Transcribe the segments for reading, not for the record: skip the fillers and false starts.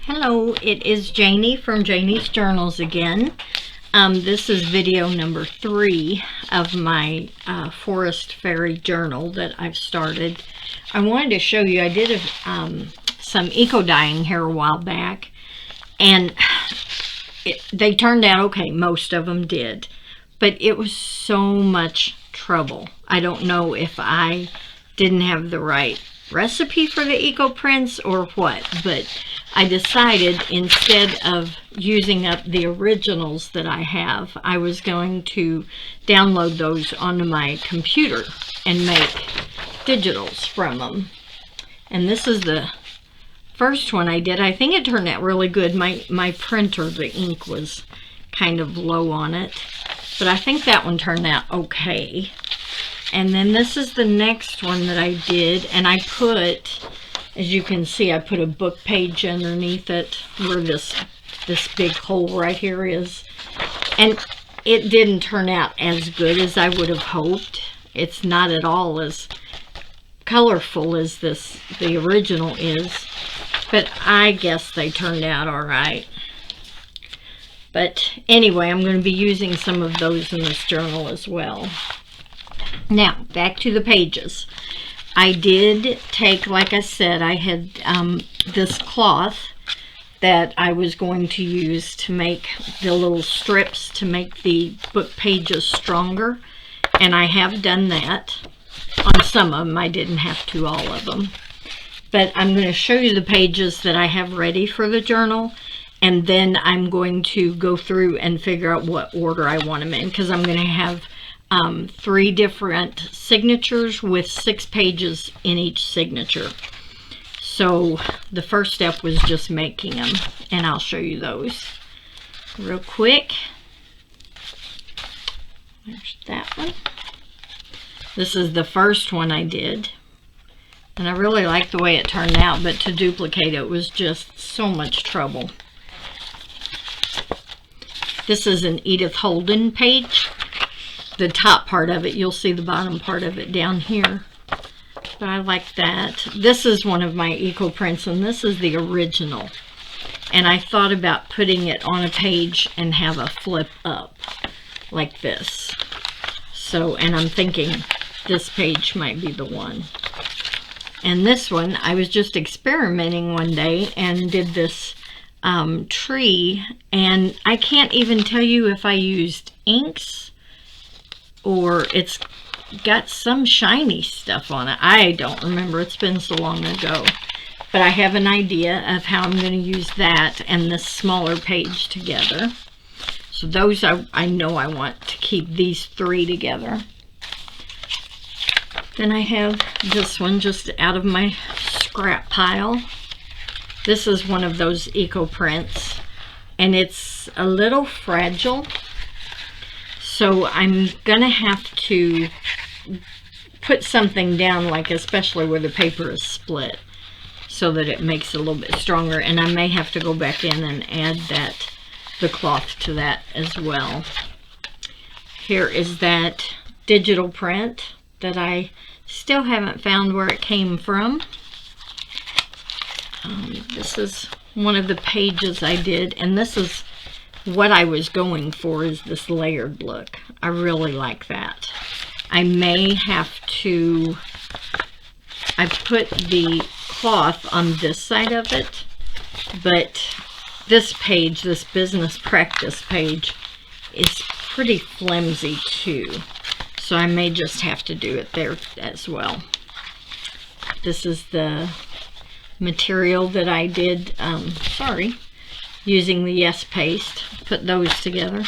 Hello, it is Janie from Janie's Journals again. This is video number 3 of my Forest Fairy journal that I've started. I wanted to show you, I did some eco-dyeing here a while back, and they turned out okay. Most of them did, but it was so much trouble. I don't know if I didn't have the right recipe for the eco prints or what, but I decided instead of using up the originals that I have, I was going to download those onto my computer and make digitals from them. And this is the first one I did. I think it turned out really good. My printer, the ink was kind of low on it, but I think that one turned out okay. And then this is the next one that I did, and I put, as you can see, I put a book page underneath it where this big hole right here is. And it didn't turn out as good as I would have hoped. It's not at all as colorful as the original is, but I guess they turned out all right. But anyway, I'm going to be using some of those in this journal as well. Now, back to the pages. I did take, like I said, I had this cloth that I was going to use to make the little strips to make the book pages stronger. And I have done that on some of them. I didn't have to all of them. But I'm going to show you the pages that I have ready for the journal. And then I'm going to go through and figure out what order I want them in, because I'm going to have 3 different signatures with 6 pages in each signature. So the first step was just making them, and I'll show you those real quick. There's that one. This is the first one I did, and I really like the way it turned out, but to duplicate it was just so much trouble. This is an Edith Holden page. The top part of it, you'll see the bottom part of it down here. But I like that. This is one of my eco prints, and this is the original. And I thought about putting it on a page and have a flip up like this. So, and I'm thinking this page might be the one. And this one, I was just experimenting one day and did this tree, and I can't even tell you if I used inks or it's got some shiny stuff on it. I don't remember. It's been so long ago. But I have an idea of how I'm going to use that and this smaller page together. So those I know I want to keep these 3 together. Then I have this one just out of my scrap pile. This is one of those eco prints, and it's a little fragile. So I'm gonna have to put something down, like especially where the paper is split, so that it makes it a little bit stronger. And I may have to go back in and add the cloth to that as well. Here is that digital print that I still haven't found where it came from. This is one of the pages I did, and this is what I was going for, is this layered look. I really like that. I may have to, I put the cloth on this side of it, but this page, this business practice page, is pretty flimsy too. So I may just have to do it there as well. This is the material that I did, using the Yes paste. Put those together.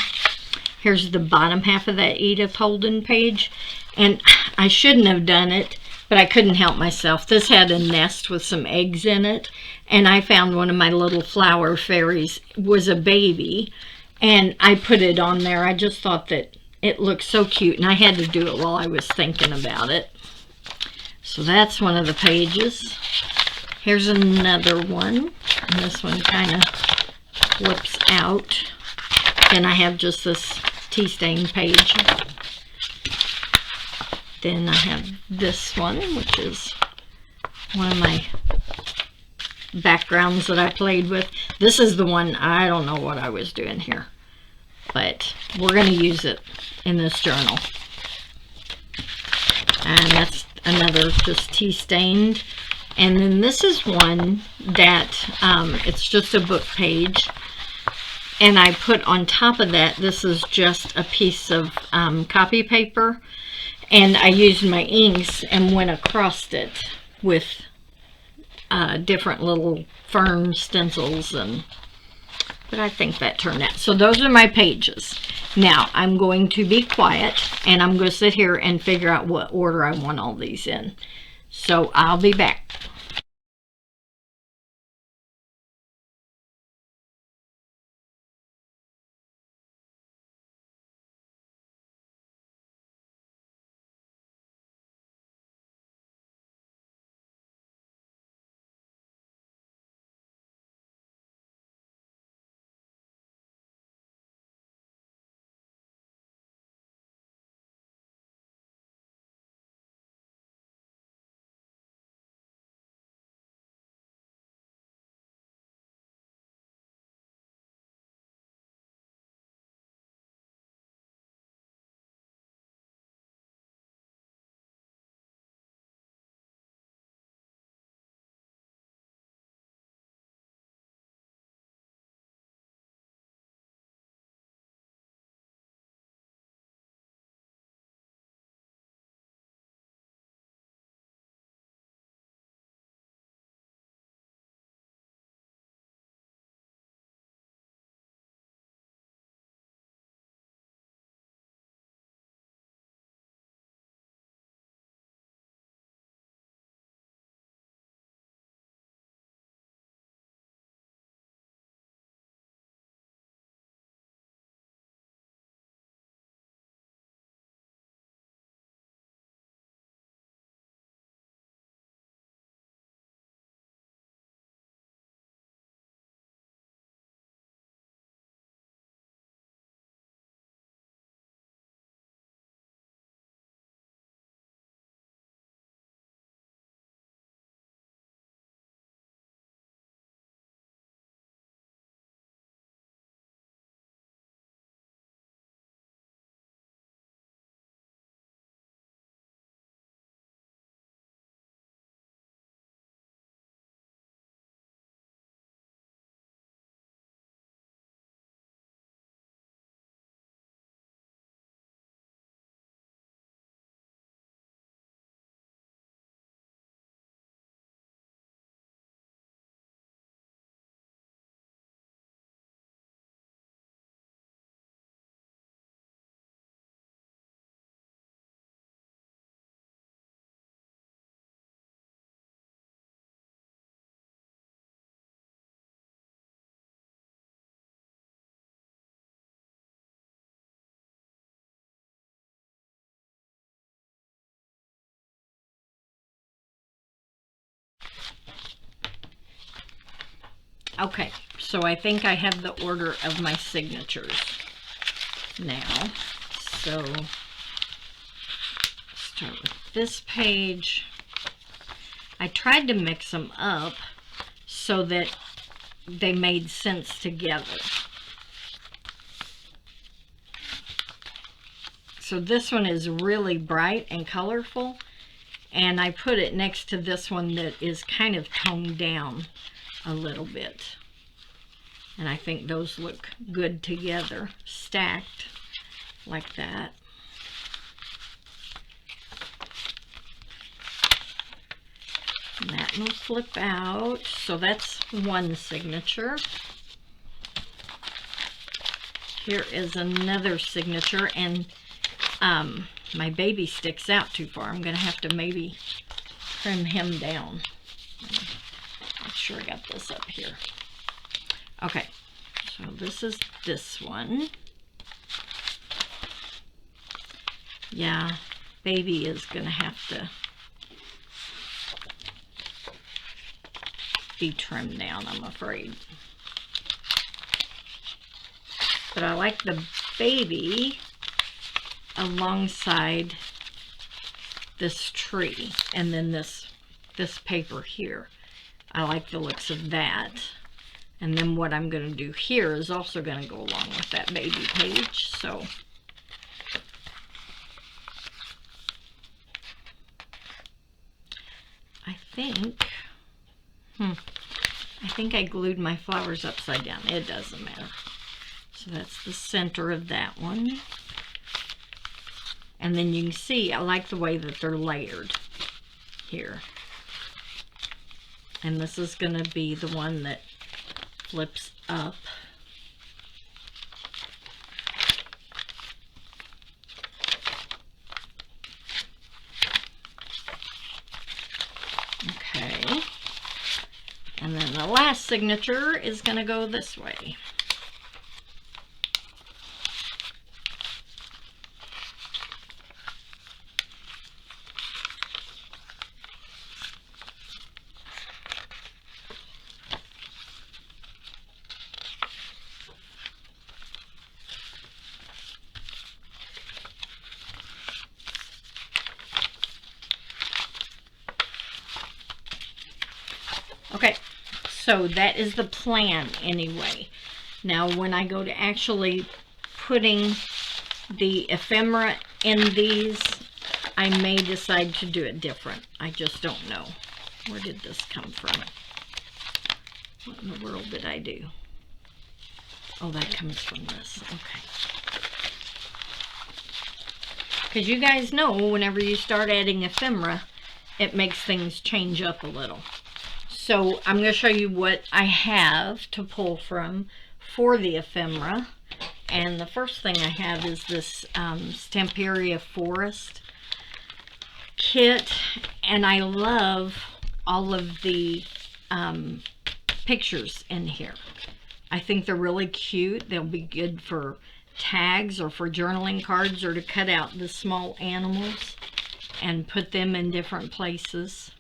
Here's the bottom half of that Edith Holden page, and I shouldn't have done it, but I couldn't help myself. This had a nest with some eggs in it, and I found one of my little flower fairies was a baby, and I put it on there. I just thought that it looked so cute, and I had to do it while I was thinking about it. So that's one of the pages. Here's another one, and this one kind of flips out. Then I have just this tea stain page. Then I have this one, which is one of my backgrounds that I played with. This is the one, I don't know what I was doing here, but we're going to use it in this journal. And that's another just tea stained. And then this is one that it's just a book page. And I put on top of that, this is just a piece of copy paper. And I used my inks and went across it with different little fern stencils. But I think that turned out. So those are my pages. Now, I'm going to be quiet, and I'm going to sit here and figure out what order I want all these in. So I'll be back. Okay, so I think I have the order of my signatures now. So start with this page. I tried to mix them up so that they made sense together. So this one is really bright and colorful, and I put it next to this one that is kind of toned down a little bit. And I think those look good together, stacked like that. And that will flip out. So that's one signature. Here is another signature, and my baby sticks out too far. I'm going to have to maybe trim him down. Make sure I got this up here. Okay, so this is this one. Yeah, baby is going to have to be trimmed down, I'm afraid. But I like the baby alongside this tree, and then this paper here. I like the looks of that. And then what I'm going to do here is also going to go along with that baby page. So I think I glued my flowers upside down. It doesn't matter. So that's the center of that one. And then you can see, I like the way that they're layered here. And this is going to be the one that flips up. Okay. And then the last signature is going to go this way. Okay, so that is the plan anyway. Now when I go to actually putting the ephemera in these, I may decide to do it different. I just don't know. Where did this come from? What in the world did I do? Oh, that comes from this. Okay. Because you guys know whenever you start adding ephemera, it makes things change up a little. So I'm going to show you what I have to pull from for the ephemera. And the first thing I have is this Stamperia Forest kit. And I love all of the pictures in here. I think they're really cute. They'll be good for tags or for journaling cards, or to cut out the small animals and put them in different places.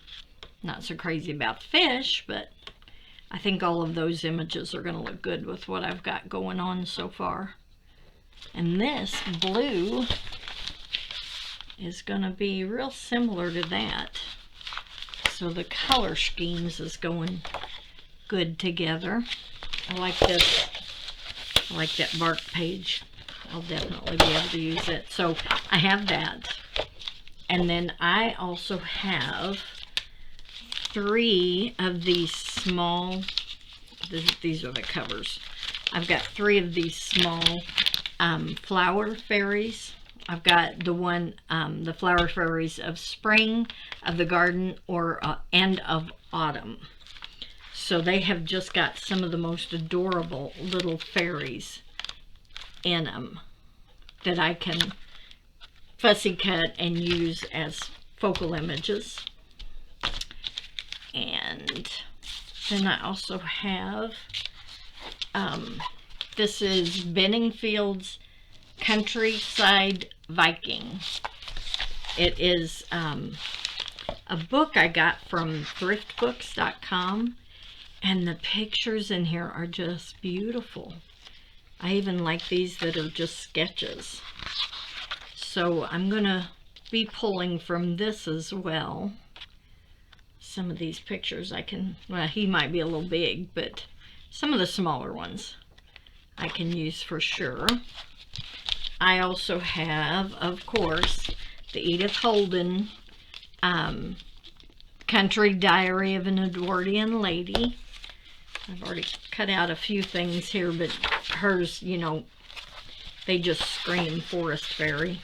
Not so crazy about fish, but I think all of those images are going to look good with what I've got going on so far. And this blue is going to be real similar to that. So the color schemes is going good together. I like this. I like that bark page. I'll definitely be able to use it. So I have that. And then I also have 3 of these small, these are the covers. I've got 3 of these small flower fairies. I've got the one, the flower fairies of spring, of the garden, or end of autumn. So they have just got some of the most adorable little fairies in them that I can fussy cut and use as focal images. And then I also have, this is Benningfield's Countryside Viking. It is a book I got from thriftbooks.com, and the pictures in here are just beautiful. I even like these that are just sketches. So I'm going to be pulling from this as well. Some of these pictures I can, well, he might be a little big, but some of the smaller ones I can use for sure. I also have, of course, the Edith Holden Country Diary of an Edwardian Lady. I've already cut out a few things here, but hers, you know, they just scream forest fairy.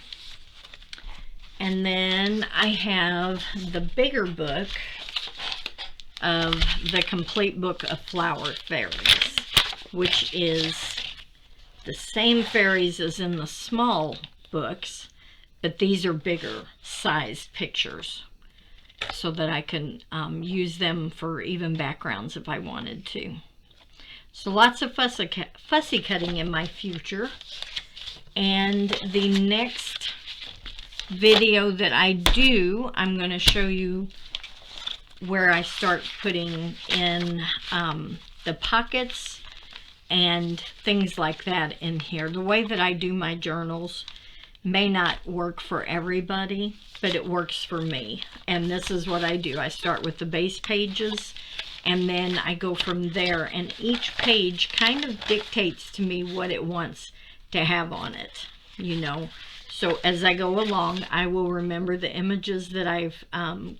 And then I have the bigger book of the Complete Book of Flower Fairies, which is the same fairies as in the small books, but these are bigger size pictures so that I can use them for even backgrounds if I wanted to. So lots of fussy cutting in my future. And the next video that I do, I'm going to show you where I start putting in the pockets and things like that in here. The way that I do my journals may not work for everybody, but it works for me. And this is what I do. I start with the base pages, and then I go from there, and each page kind of dictates to me what it wants to have on it, you know. So as I go along, I will remember the images that I've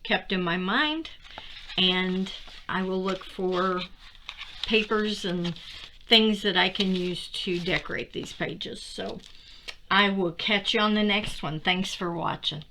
kept in my mind, and I will look for papers and things that I can use to decorate these pages. So I will catch you on the next one. Thanks for watching.